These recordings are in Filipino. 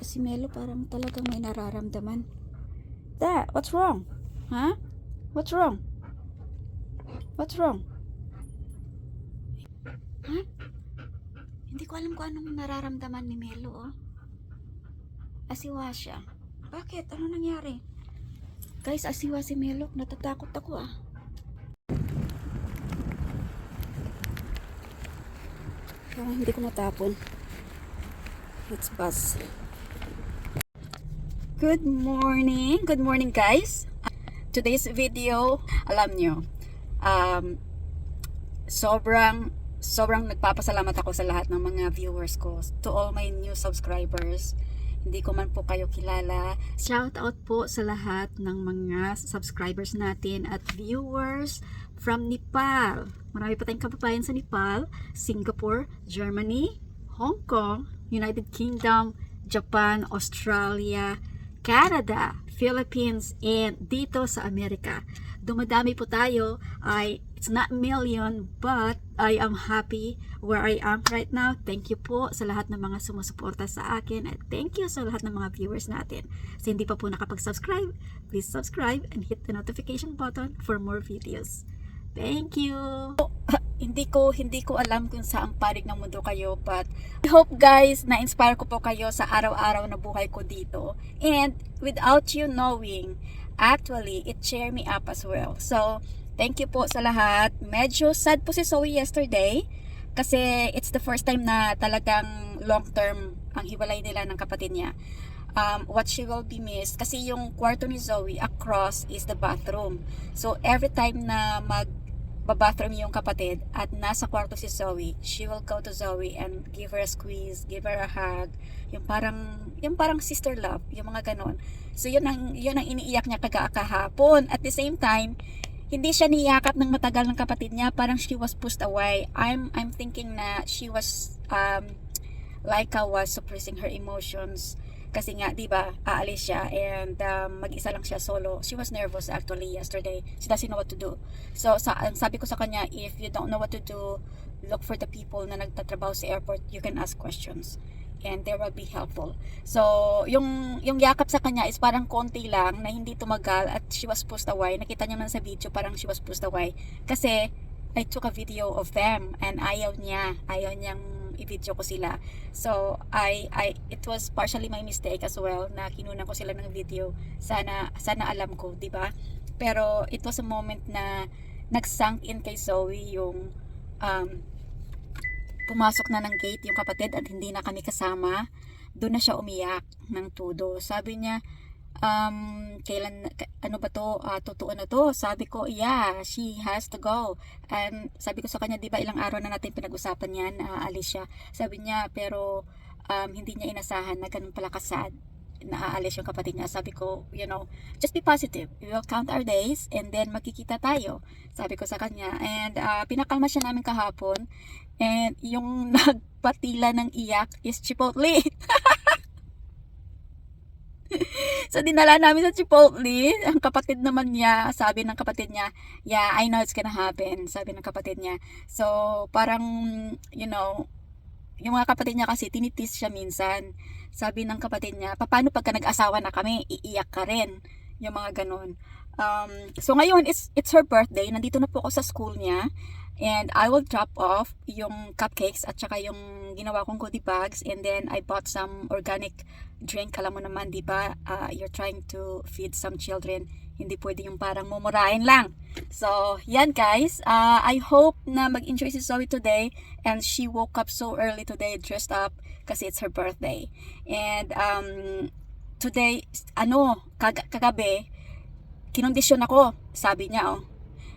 Si Melo parang talagang may nararamdaman. What's wrong? Huh? What's wrong? What's wrong? Huh? Hindi ko alam kung anong nararamdaman ni Melo, oh. Asiwa siya. Bakit? Ano nangyari? Guys, asiwa si Melo. Natatakot ako, ah. Hindi ko matapon. Let's buzz. Good morning. Good morning, guys. Today's video, alam nyo, sobrang nagpapasalamat ako sa lahat ng mga viewers ko, to all my new subscribers. Hindi ko man po kayo kilala. Shout out po sa lahat ng mga subscribers natin at viewers from Nepal. Marami pa tayong kababayan sa Nepal, Singapore, Germany, Hong Kong, United Kingdom, Japan, Australia, Canada, Philippines, and dito sa Amerika. Dumadami po tayo. It's not million, but I am happy where I am right now. Thank you po sa lahat ng mga sumusuporta sa akin, at thank you sa lahat ng mga viewers natin. Sa hindi pa po nakapag-subscribe, please subscribe and hit the notification button for more videos. Thank you. Hindi ko alam kung saan panig ng mundo kayo, but I hope, guys, na-inspire ko po kayo sa araw-araw na buhay ko dito. And without you knowing, actually, it cheer me up as well. So, thank you po sa lahat. Medyo sad po si Zoe yesterday kasi it's the first time na talagang long term ang hiwalay nila ng kapatid niya. What she will be missed, kasi yung kwarto ni Zoe across is the bathroom. So, every time na bathroom yung kapatid at nasa kwarto si Zoe, she will go to Zoe and give her a squeeze, give her a hug, yung parang sister love, yung mga ganon. So yun ang iniiyak niya kahapon. At the same time, hindi siya niyakap ng matagal ng kapatid niya, parang she was pushed away. I'm thinking na she was Laika was suppressing her emotions kasi nga, di ba, aalis siya and mag-isa lang siya solo. She was nervous actually yesterday. She doesn't know what to do. So sabi ko sa kanya, if you don't know what to do, look for the people na nagtatrabaho sa airport. You can ask questions and they will be helpful. So yung yakap sa kanya is parang konti lang na hindi tumagal at she was pushed away. Nakita niya man sa video, parang she was pushed away kasi I took a video of them and ayaw niyang i-video ko sila. So it was partially my mistake as well na kinunan ko sila ng video. Sana alam ko, 'di ba? Pero it was a moment na nag-sunk in kay Zoe yung pumasok na ng gate yung kapatid at hindi na kami kasama. Doon na siya umiyak ng todo. Sabi niya, ano ba to, totoo na to? Sabi ko, yeah, she has to go. And sabi ko sa kanya, di ba ilang araw na natin pinag-usapan yan, aalis siya. Sabi niya, pero hindi niya inasahan na ganun pala kasad na aalis yung kapatid niya. Sabi ko, just be positive. We will count our days and then magkikita tayo. Sabi ko sa kanya. And pinakalma siya namin kahapon. And yung nagpatila ng iyak is Chipotle. So, dinala namin sa Chipotle. Ang kapatid naman niya, sabi ng kapatid niya, yeah, I know it's gonna happen. Sabi ng kapatid niya. So, parang, yung mga kapatid niya kasi, tinitis siya minsan. Sabi ng kapatid niya, paano pagka nag-asawa na kami, iiyak ka rin. Yung mga ganun. So, ngayon, it's her birthday. Nandito na po ako sa school niya. And I will drop off yung cupcakes at saka yung ginawa kong goodie bags. And then I bought some organic drink. Alam mo naman, di ba? You're trying to feed some children. Hindi pwede yung parang mumurahin lang. So, yan guys. I hope na mag-enjoy si Zoe today. And she woke up so early today dressed up kasi it's her birthday. And today, kagabi, kinondisyon ako. Sabi niya,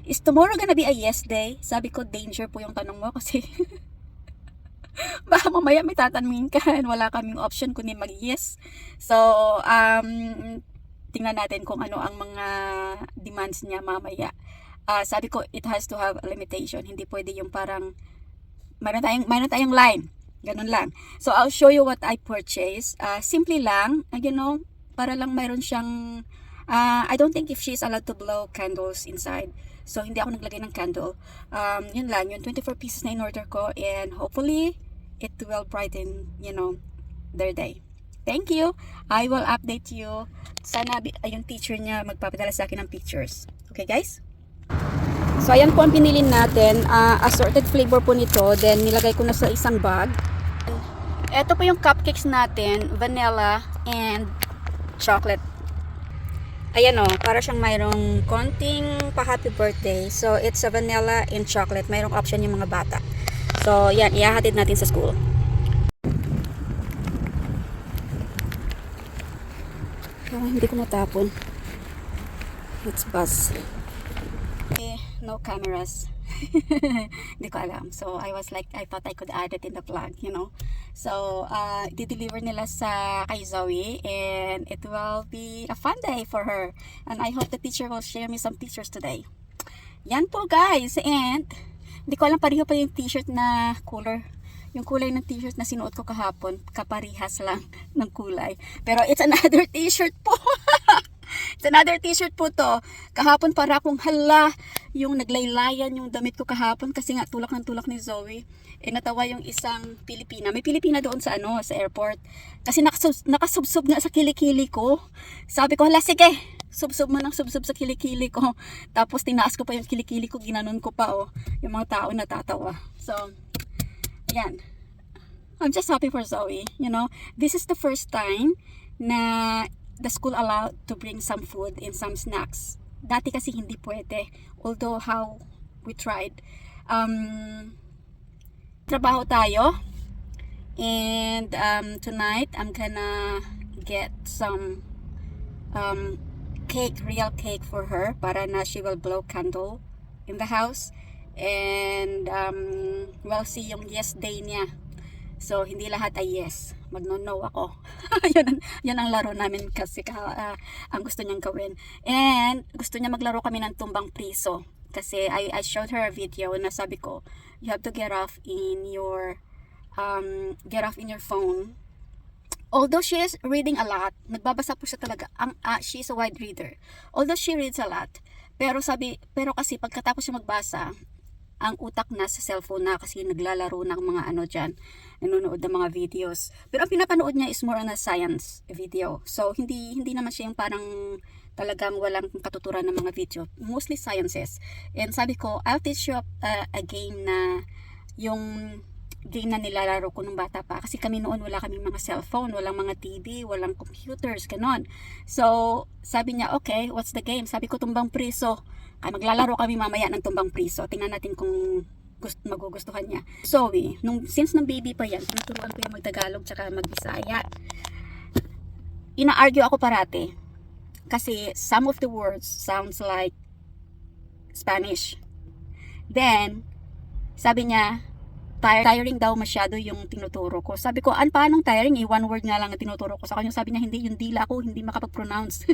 is tomorrow gonna be a yes day? Sabi ko, danger po yung tanong mo kasi baka mamaya may tatanungin ka and wala kaming option kundi mag-yes. So, tingnan natin kung ano ang mga demands niya mamaya. Sabi ko, it has to have a limitation. Hindi pwede yung parang mayroon tayong line. Ganun lang. So, I'll show you what I purchased. Simply lang, para lang mayroon siyang I don't think if she's allowed to blow candles inside. So, hindi ako naglagay ng candle. Yun lang, yung 24 pieces na in order ko. And hopefully, it will brighten, their day. Thank you. I will update you. Sana yung teacher niya magpapadala sa akin ng pictures. Okay guys? So ayan po ang pinili natin. Assorted flavor po nito. Then nilagay ko na sa isang bag. Ito po yung cupcakes natin. Vanilla and chocolate. Ayan o, para siyang mayroong konting pa-happy birthday. So, it's a vanilla and chocolate. Mayroong option yung mga bata. So, yan, ihahatid natin sa school. Hindi ko natapon. Let's bus. Okay, no cameras. Hindi ko alam. So, I was like, I thought I could add it in the vlog, you know. So, i-deliver nila sa kay Zoe and it will be a fun day for her. And I hope the teacher will share me some pictures today. Yan po guys. And, hindi ko alam, pareho pa yung t-shirt na color. Yung kulay ng t-shirt na sinuot ko kahapon, kaparihas lang ng kulay. Pero it's another t-shirt po. It's another t-shirt po to. Kahapon para akong hala, yung naglaylayan yung damit ko kahapon kasi nga tulak ng tulak ni Zoe. Natawa yung isang Pilipina. May Pilipina doon sa sa airport. Kasi nakasubsob nga sa kilikili ko. Sabi ko, hala sige, subsob mo ng subsob sa kilikili ko. Tapos tinaas ko pa yung kilikili ko, ginanon ko pa yung mga tao natatawa. So, ayan. I'm just happy for Zoe, you know. This is the first time na the school allowed to bring some food and some snacks. Dati kasi hindi pwede. Although how we tried. Trabaho tayo. And tonight, I'm gonna get some cake, real cake for her. Para na she will blow candle in the house. And we'll see yung yes day niya. So, hindi lahat ay yes. Magno-no ako. yan ang laro namin kasi ang gusto niyang gawin. And, gusto niya maglaro kami ng tumbang priso. Kasi I showed her a video na sabi ko, you have to get off in your phone. Although she is reading a lot, nagbabasa po siya talaga. She is a wide reader. Although she reads a lot, pero kasi pagkatapos siya magbasa, ang utak na sa cellphone na kasi naglalaro ng mga dyan, nanonood ng mga videos. Pero ang pinapanood niya is more on a science video. So, hindi naman siya yung parang talagang walang katuturan ng mga video. Mostly sciences. And sabi ko, I'll teach you a game na yung game na nilalaro ko nung bata pa. Kasi kami noon wala kaming mga cellphone, walang mga TV, walang computers, ganon. So, sabi niya, okay, what's the game? Sabi ko, tumbang priso. Ay, maglalaro kami mamaya ng tumbang priso. Tingnan natin kung magugustuhan niya. Zoe, since nung baby pa yan, tinuturuan ko yung mag-Tagalog tsaka mag-Bisaya. Ina-argue ako parati. Kasi some of the words sounds like Spanish. Then, sabi niya, tiring daw masyado yung tinuturo ko. Sabi ko, paanong tiring? One word nga lang ang tinuturo ko sa kanya. Sabi niya, hindi, yung dila ko, hindi makapag-pronounce.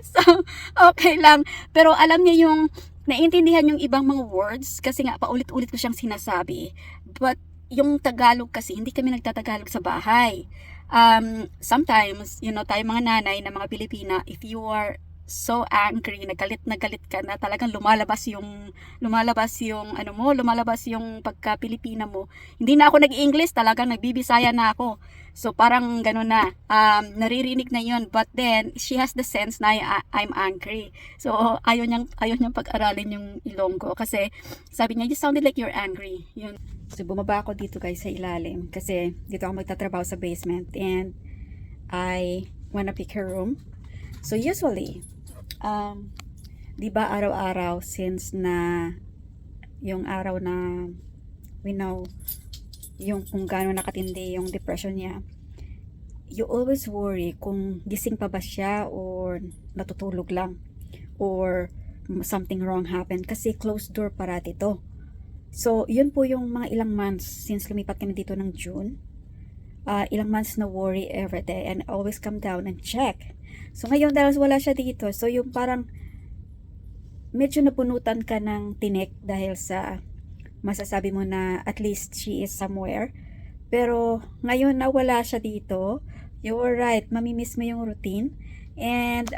So, okay lang. Pero alam niya yung, naiintindihan yung ibang mga words, kasi nga, paulit-ulit ko siyang sinasabi. But, yung Tagalog kasi, hindi kami nagtatagalog sa bahay. Sometimes, tayo mga nanay na mga Pilipina, if you are so angry, na galit ka na talagang lumalabas yung pagka-Pilipina mo. Hindi na ako nag-English, talagang nagbibisaya na ako. So parang gano'n na, naririnig na yun, but then she has the sense na I'm angry. So ayaw niyang pag-aralin yung Ilonggo kasi sabi niya, you sounded like you're angry. Yun. So bumaba ako dito guys sa ilalim kasi dito ako magtatrabaho sa basement and I wanna pick her room. So usually, di ba araw-araw since na yung araw na we know yung kung gaano nakatindi yung depression niya, you always worry kung gising pa ba siya or natutulog lang or something wrong happened kasi closed door parati to. So yun po yung mga ilang months since lumipat kami dito ng June, ilang months na worry every day and always come down and check. So ngayon dahil wala siya dito, so yung parang medyo napunutan ka ng tinik dahil sa masasabi mo na at least she is somewhere. Pero ngayon na wala siya dito, you were right, mamimiss mo yung routine. And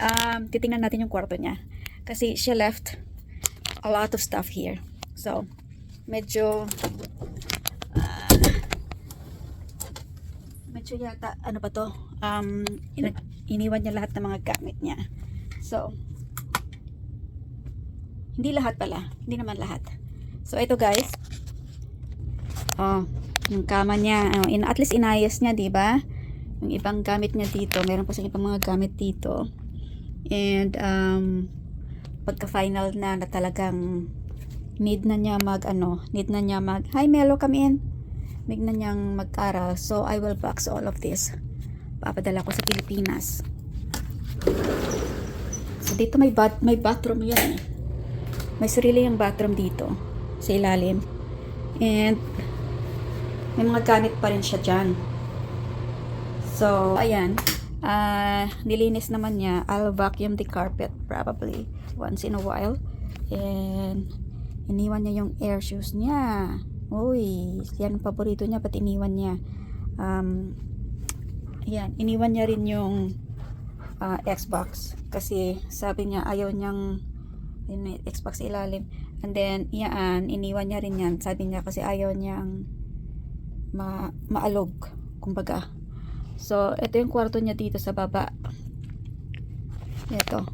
titingnan natin yung kwarto niya. Kasi she left a lot of stuff here. So, medyo medyo yata, ano ba to? Iniwan niya lahat ng mga gamit niya. So, hindi lahat pala. Hindi naman lahat. So, ito guys. Oh, yung kama niya. At least inayos niya, diba? Yung ibang gamit niya dito. Meron pa siyang ibang mga gamit dito. And, pagka-final na talagang need na niya hi Melo, come in. Need na niyang mag-aral. So, I will box all of this. Papadala ko sa Pilipinas. So, dito may bathroom yan eh. May sarili yung bathroom dito sa ilalim. And may mga gamit pa rin siya dyan. So, ayan. Nilinis naman niya. I'll vacuum the carpet probably once in a while. And iniwan niya yung air shoes niya. Uy, yan ang paborito niya. Ba't iniwan niya? Ayan, iniwan niya rin yung Xbox. Kasi sabi niya ayaw niyang Xbox ilalim. And then, yan, iniwan niya rin yan. Sabi niya kasi ayaw niyang maalog, kumbaga. So, ito yung kwarto niya dito sa baba. Ito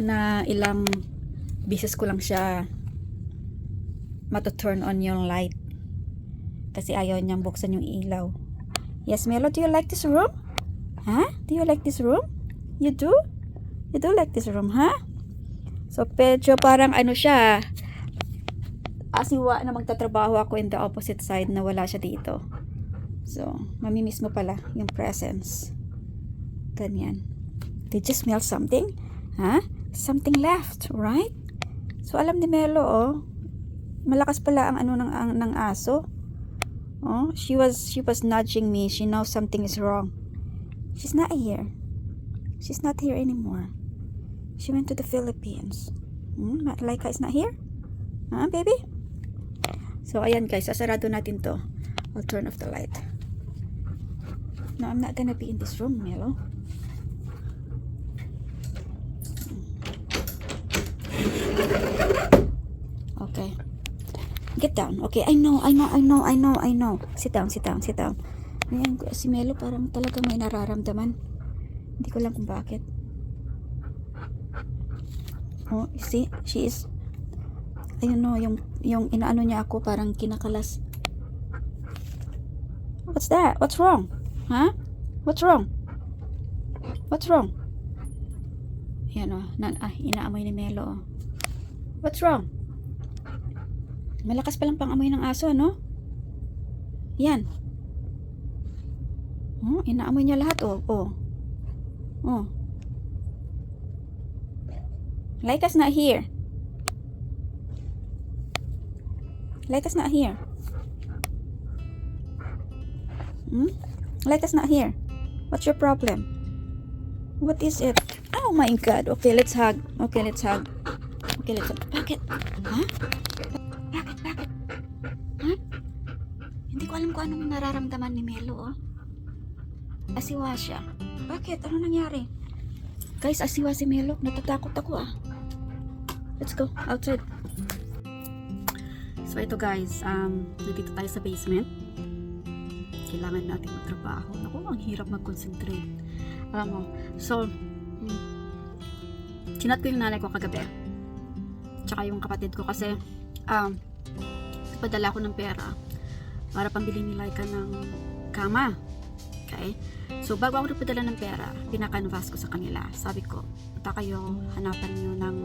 na ilang bisis ko lang siya turn on yung light. Kasi ayaw niyang buksan yung ilaw. Yes, Melo, do you like this room? Huh? Do you like this room? You do? You do like this room, huh? So, medyo parang ano siya, asiwa na magtatrabaho ako in the opposite side na wala siya dito. So, mamimiss mo pala yung presence. Ganyan. Did you smell something? Huh? Something left, right? So, alam ni Melo, oh, malakas pala ang ano ng aso. Oh, she was nudging me. She knows something is wrong. She's not here. She's not here anymore. She went to the Philippines. Laika is not here? Huh, baby? So, ayan guys. Sasarado natin to. I'll turn off the light. No, I'm not gonna be in this room, Melo. Okay. Get down. Okay, I know. Sit down. Ayan, si Melo parang talaga may nararamdaman. Hindi ko lang kung bakit. Oh, you see? She is, ayun no, yung inaano niya ako parang kinakalas. What's that? What's wrong? Huh? What's wrong? Ayan o, inaamoy ni Melo. What's wrong? Malakas palang pang-amoy ng aso, no? Yan. Oh, inaamoy niya lahat, oh. Laika's not here. Laika's not here. Laika's not here. What's your problem? What is it? Oh my God. Okay, let's hug. Bakit? Huh? Bakit? Huh? Hindi ko alam kung anong nararamdaman ni Melo, oh. Asiwa siya. Bakit? Ano nangyari? Guys, asiwa si Melo. Natatakot ako, ah. Let's go outside. So ito guys, nandito tayo sa basement. Kailangan natin magtrabaho. Naku, ang hirap mag-concentrate. Alam mo, so chinat ko yung nanay ko kagabi. Tsaka yung kapatid ko kasi padala ko ng pera para pambili ni Laika ng kama. Okay? So bago ako nagpadala ng pera, pinakanvas ko sa kanila. Sabi ko, punta kayo, hanapan nyo ng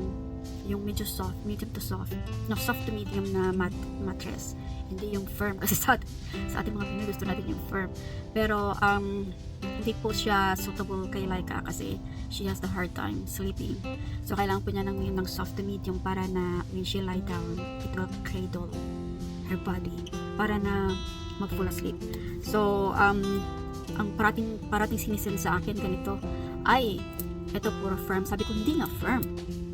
yung medyo soft, medium to soft, no, soft to medium na mattress, hindi yung firm kasi sa ating mga Pinoy gusto natin yung firm, pero hindi po siya suitable kay Laika kasi she has the hard time sleeping, so kailangan po niya ng soft to medium para na when she lie down, it will cradle her body para na mag full asleep. So ang parating sinisil sa akin ganito, ay ito puro firm. Sabi ko hindi nga firm,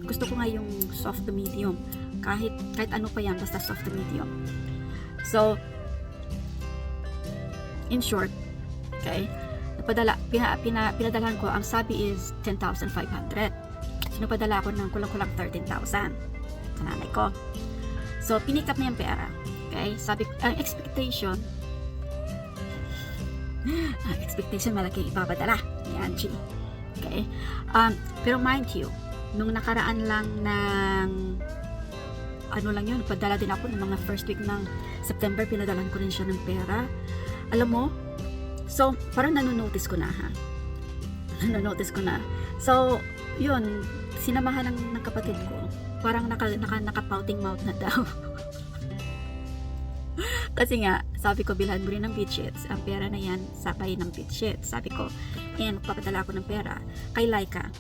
gusto ko nga yung soft to medium, kahit ano pa yan, basta soft to medium. So in short, okay, pinadalahan ko, ang sabi is 10,500. So napadala ako ng kulang-kulang 13,000 sa nanay ko. So pinick up na yung pera. Okay, sabi ang expectation Ang expectation malaki ipapadala ni Angie. Okay? Pero mind you, nung nakaraan lang ng ano lang yun, padala din ako ng mga first week ng September, pinadalan ko rin siya ng pera. Alam mo, so parang nanonotice ko na ha. Nanonotice ko na. So, yun, sinamahan ng kapatid ko. Parang naka-pouting mouth na daw. Kasi nga, sabi ko, bilhan mo rin ng bedsheets. Ang pera na yan, sabay ng bedsheets. Sabi ko, and papadala ako ng pera kay Laika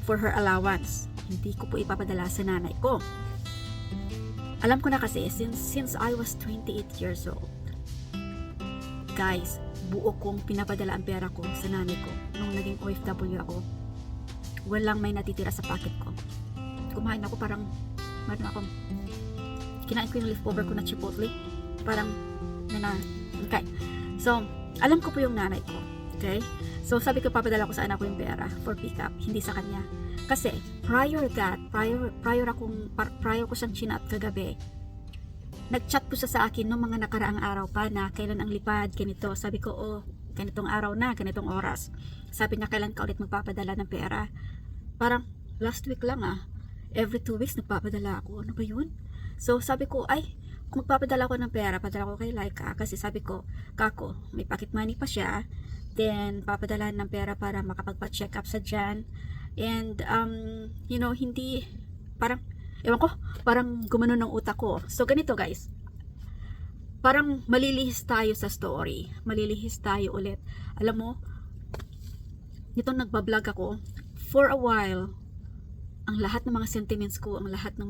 for her allowance. Hindi ko po ipapadala sa nanay ko. Alam ko na kasi, since I was 28 years old, guys, buo kong pinapadala ang pera ko sa nanay ko nung naging OFW ako. Walang may natitira sa pocket ko. Kumain ako parang, kinain ko yung leftover ko na chipotle. Parang, okay. So, alam ko po yung nanay ko. Okay? So, sabi ko, papadala ko sa anak ko yung pera for pick-up, hindi sa kanya. Kasi, prior ko siyang chinat kagabi, nag-chat po siya sa akin noong mga nakaraang araw pa na kailan ang lipad, ganito. Sabi ko, oh, ganitong araw na, ganitong oras. Sabi niya, kailan ka ulit magpapadala ng pera? Parang, last week lang every 2 weeks nagpapadala ako. Ano ba yun? So, sabi ko, ay, kung magpapadala ko ng pera, padala ko kay Laika. Kasi sabi ko, kako, may pocket money pa siya. Then, papadala ng pera para makapagpa-check up sa dyan. And, hindi, parang, ewan ko, parang gumano ng utak ko. So, ganito guys. Parang malilihis tayo sa story. Malilihis tayo ulit. Alam mo, nitong nagbablog ako, for a while, ang lahat ng mga sentiments ko, ang lahat ng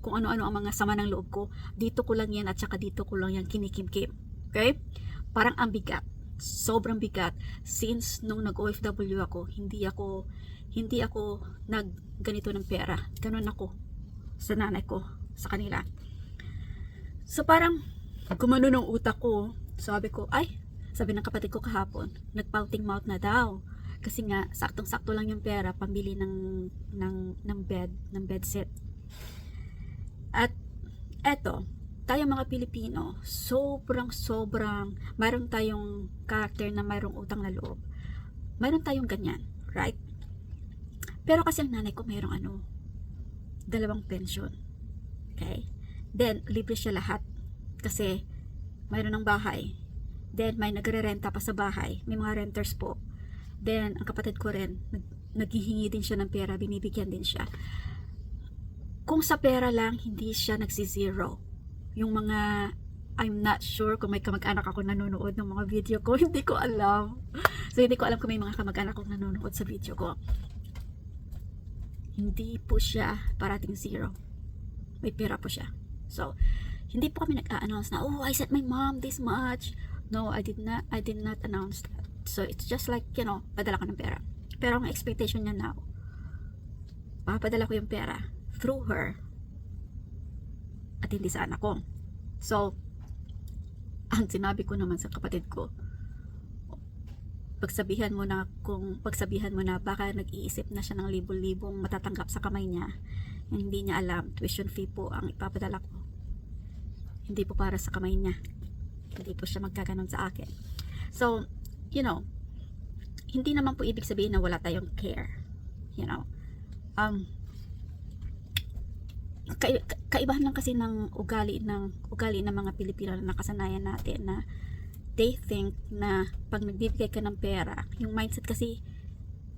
kung ano-ano ang mga sama ng loob ko, dito ko lang yan at saka dito ko lang yan kinikimkim. Okay? Parang ang bigat. Sobrang bigat. Since nung nag-OFW ako, hindi ako ganito ng pera. Ganun ako sa nanay ko, sa kanila. So parang gumano ng utak ko. Sabi ko, sabi ng kapatid ko kahapon, nag-pouting mouth na daw. Kasi nga, saktong-sakto lang yung pera pambili ng bed set. At eto, tayo mga Pilipino, sobrang mayroon tayong character na mayroong utang na loob. Mayroon tayong ganyan, right? Pero kasi ang nanay ko mayroong 2 pension. Okay? Then, libre siya lahat. Kasi, mayroon ng bahay. Then, may nagre-renta pa sa bahay. May mga renters po. Then, ang kapatid ko rin, naghihingi din siya ng pera, binibigyan din siya. Kung sa pera lang, hindi siya nagsi-zero. Yung mga, I'm not sure kung may kamag-anak ako nanonood ng mga video ko, hindi ko alam. So, hindi ko alam kung may mga kamag-anak akong nanonood sa video ko. Hindi po siya parating zero. May pera po siya. So, hindi po kami nag-a-announce na, oh, I sent my mom this much. No, I did not announce that. So, it's just like, padala ko ng pera. Pero ang expectation niya now, papadala ko yung pera through her at hindi sa anak ko. So, ang sinabi ko naman sa kapatid ko, pagsabihan mo na baka nag-iisip na siya ng libo-libong matatanggap sa kamay niya, hindi niya alam, tuition fee po ang ipapadala ko. Hindi po para sa kamay niya. Hindi po siya magkaganon sa akin. So, hindi naman po ibig sabihin na wala tayong care. Kaibahan lang kasi ng ugali ng mga Pilipino na nakasanayan natin na they think na pag nagbibigay ka ng pera, yung mindset kasi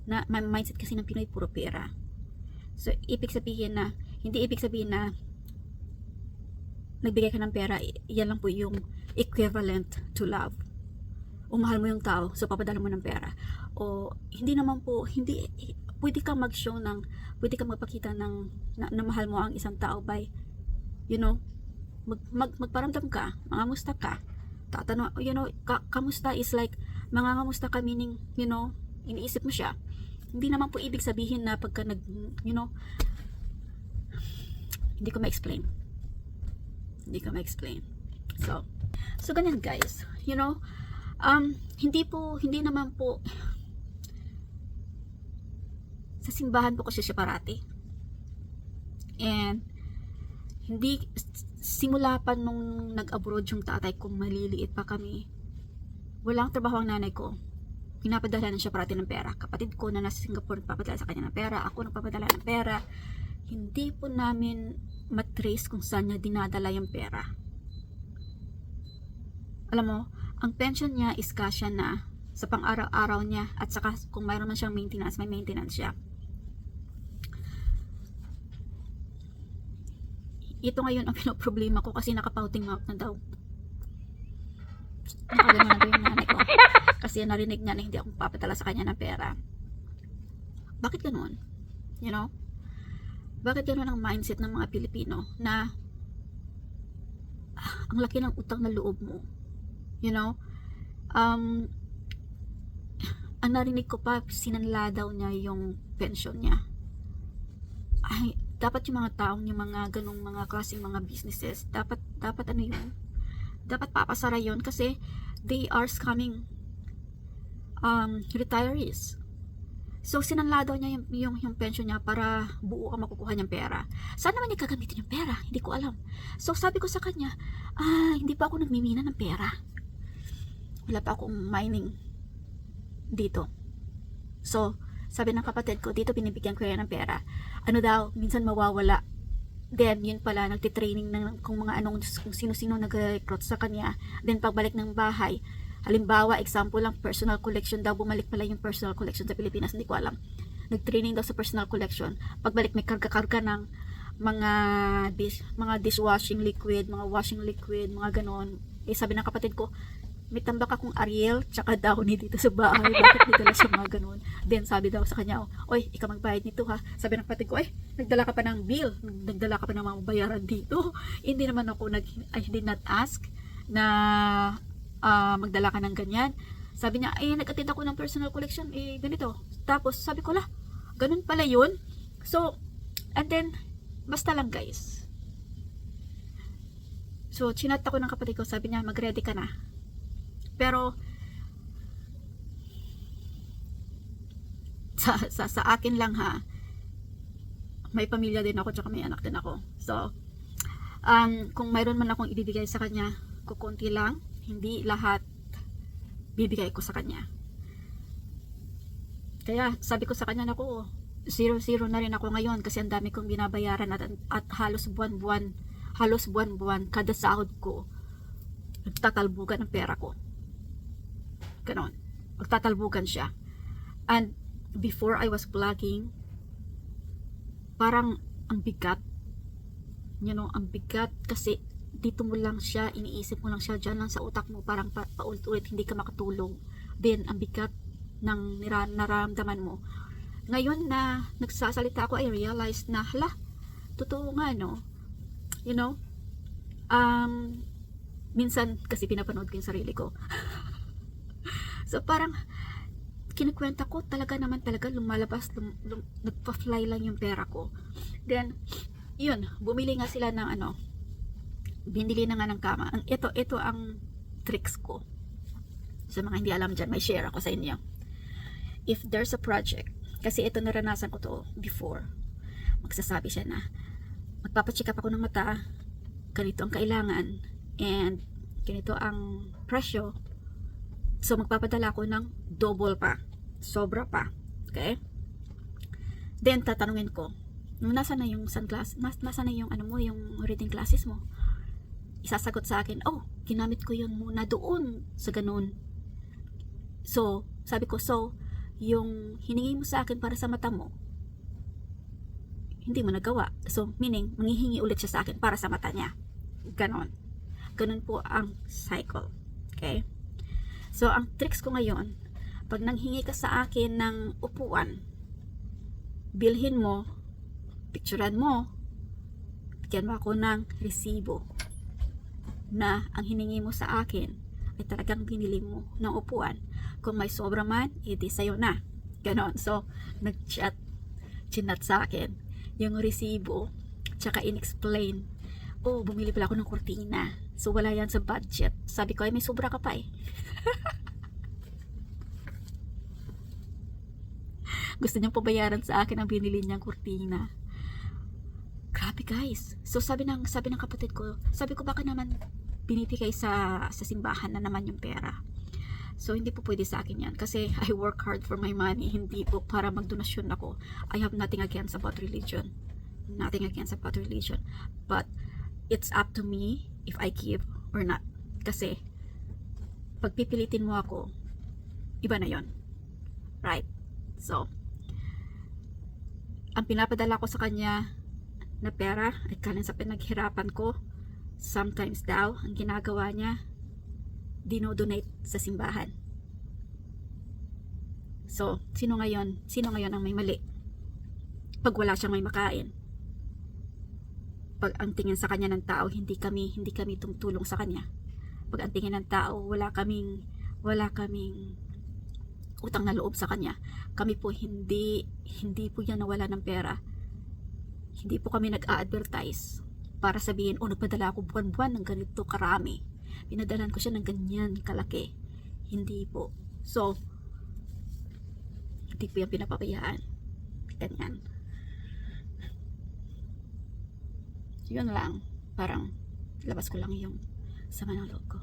ng Pinoy puro pera. So, hindi ibig sabihin na nagbigay ka ng pera, yan lang po yung equivalent to love. Umahal mo yung tao, so papadala mo ng pera. O, hindi naman po, pwede kang magpakita ng na mahal mo ang isang tao by, magparamdam ka, mangamusta ka. Tatanong, kamusta is like, mangangamusta ka meaning, iniisip mo siya. Hindi naman po ibig sabihin na pagka hindi ko ma-explain. So ganyan guys, hindi naman po sa simbahan po kasi siya parati. And simula pa nung nag-abroad yung tatay ko, maliliit pa kami, walang trabaho ang nanay ko. Pinapadala na siya parati ng pera. Kapatid ko na nasa Singapore nagpapadala sa kanya ng pera. Ako nagpapadala ng pera. Hindi po namin matrace kung saan niya dinadala yung pera. Alam mo, ang pension niya is kasya na sa pang-araw-araw niya, at saka kung mayroon man siyang maintenance, may maintenance siya. Ito ngayon ang pinoproblema ko kasi nakapouting mouth na daw. Nakagano na daw yung nanay ko. Kasi narinig niya na hindi ako papadala sa kanya ng pera. Bakit ganoon? You know? Bakit ganoon ang mindset ng mga Pilipino na ang laki ng utang na loob mo? You know? Ang narinig ko pa, sinanla daw niya yung pension niya. Ay, dapat yung mga taong, yung mga ganong mga klaseng mga businesses, dapat ano yun? Dapat papasara yun kasi they are scamming retirees. So, sinanla daw niya yung pension niya para buo ka makukuha niyang pera. Saan naman niya gagamitin yung pera? Hindi ko alam. So, sabi ko sa kanya, hindi pa ako nagmimina ng pera. Wala pa akong mining dito. So, sabi ng kapatid ko, dito binibigyan ko yan ng pera. Ano daw, minsan mawawala. Then, yun pala, nagtitraining ng kung mga anong, kung sino-sino nag-recruit sa kanya. Then, pagbalik ng bahay, halimbawa, example lang, personal collection daw, bumalik pala yung personal collection sa Pilipinas, hindi ko alam. Nag-training daw sa personal collection. Pagbalik, may karga-karga ng mga dishwashing liquid, mga washing liquid, mga ganon. Eh, sabi ng kapatid ko, may tambak akong Ariel tsaka Downy dito sa bahay, bakit may dala siya mga ganun. Then sabi daw sa kanya, oy, ikaw magbayad nito ha. Sabi ng kapatid ko, nagdala ka pa ng bill, nagdala ka pa ng mga bayaran dito. Hindi naman ako I did not ask na magdala ka ng ganyan. Sabi niya, nag-attend ako ng personal collection, ganito. Tapos sabi ko, ganun pala yun. So, and then basta lang guys. So, chinat ako ng kapatid ko, sabi niya, mag-ready ka na. Pero sa akin lang ha, may pamilya din ako tsaka may anak din ako. So kung mayroon man akong ibibigay sa kanya, kukunti lang, hindi lahat bibigay ko sa kanya. Kaya sabi ko sa kanya, naku, 0-0 na rin ako ngayon kasi ang dami kong binabayaran at halos buwan-buwan kada sahod ko nagtatalbugan ng pera ko. Ganon. Magtatalbugan siya. And before I was vlogging, parang ang bigat. You know, ang bigat kasi dito mo lang siya, iniisip mo lang siya, dyan lang sa utak mo, parang paulit-ulit, hindi ka makatulog. Then, ang bigat ng nararamdaman mo. Ngayon na nagsasalita ako, I realized na, totoo nga, no? You know, minsan kasi pinapanood ko yung sarili ko. So parang kinukwenta ko, talaga lumalabas, nagpa-fly lang yung pera ko. Then yun, bumili nga sila ng binili na nga ng kama. Ito ang tricks ko. Sa mga hindi alam dyan, may share ako sa inyo. If there's a project, kasi ito naranasan ko to before, magsasabi siya na magpapacheck up ako ng mata, ganito ang kailangan and ganito ang presyo. So, magpapadala ako ng double pa. Sobra pa. Okay? Then, tatanungin ko, nasa na yung sunglass? Nasa na yung, yung reading glasses mo? Isasagot sa akin, ginamit ko yun muna doon sa ganun. So, sabi ko, yung hiningi mo sa akin para sa mata mo, hindi mo nagawa. So, meaning, manghihingi ulit siya sa akin para sa mata niya. Ganon. Ganon po ang cycle. Okay? So, ang tricks ko ngayon, pag nanghingi ka sa akin ng upuan, bilhin mo, picturean mo, bigyan mo ako ng resibo na ang hiningi mo sa akin ay talagang binili mo ng upuan. Kung may sobra man, edi sa'yo na. Ganon. So, chinat sa akin yung resibo, tsaka in-explain, bumili pala ako ng kurtina. So, wala yan sa budget. Sabi ko, may sobra ka pa eh. Gusto niyang pabayaran sa akin ang binili niyang kurtina. Grabe guys. So sabi ng kapatid ko, sabi ko baka naman binibigay sa simbahan na naman yung pera. So So, hindi po pwede sa akin yan. Kasi I work hard for my money. Hindi po para magdonasyon ako. I have nothing against about religion. Nothing against about religion. But, it's up to me if I give or not. Kasi, pag pipilitin mo ako, iba na yon, right? So, ang pinapadala ko sa kanya na pera ay galing sa pinaghirapan ko. Sometimes daw, ang ginagawa niya, dinodonate sa simbahan. So, sino ngayon ang may mali? Pag wala siyang may makain. Pag ang tingin sa kanya ng tao, hindi kami tumutulong sa kanya. Pag ang tingin ng tao, wala kaming utang na loob sa kanya. Kami po hindi po yan nawala ng pera. Hindi po kami nag-a-advertise para sabihin, nagpadala ako buwan-buwan ng ganito karami. Pinadalan ko siya ng ganyan kalaki. Hindi po. So, hindi po yan pinapabayaan. Ganyan. Yun lang. Parang labas ko lang yung sama ng loob ko.